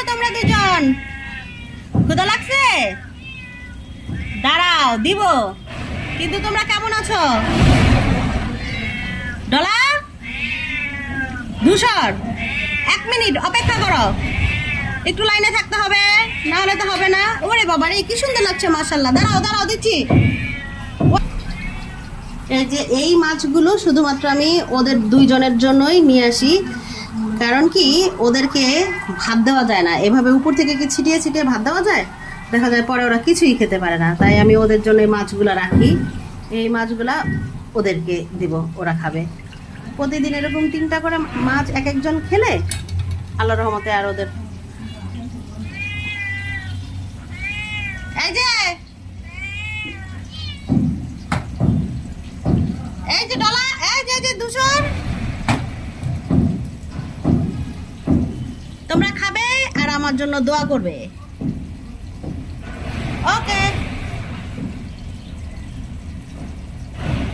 আছো তোমরা দুজন? ক্ষুধা লাগছে? দাঁড়াও দিব। কিন্তু তোমরা কেমন আছো? ডলা ধূসর 1 মিনিট অপেক্ষা করো, একটু লাইনে থাকতে হবে, না হলে তো হবে না। ওরে বাবা রে, কি সুন্দর লাগছে মাশাআল্লাহ। দাঁড়াও দাঁড়াও দিচ্ছি। এই যে এই মাছগুলো শুধুমাত্র আমি ওদের দুইজনের জন্যই নিয়ে আসি, কারণ কি ওদেরকে ভাত দেওয়া যায় না এভাবে, উপর থেকে কি ছিটিয়ে ছিটিয়ে ভাত দেওয়া যায়? দেখা যায় পরে ওরা কিছুই খেতে পারে না। তাই আমি ওদের জন্য এই মাছগুলো রাখি, এই মাছগুলা ওদেরকে দিব, ওরা খাবে। প্রতিদিন এরকম 3টা করে মাছ এক একজন খেলে আল্লাহর রহমতে আর ওদের। এই যে এই যে ডলা, এই যে ধূসর, তোমরা খাবে আর আমার জন্য দোয়া করবে।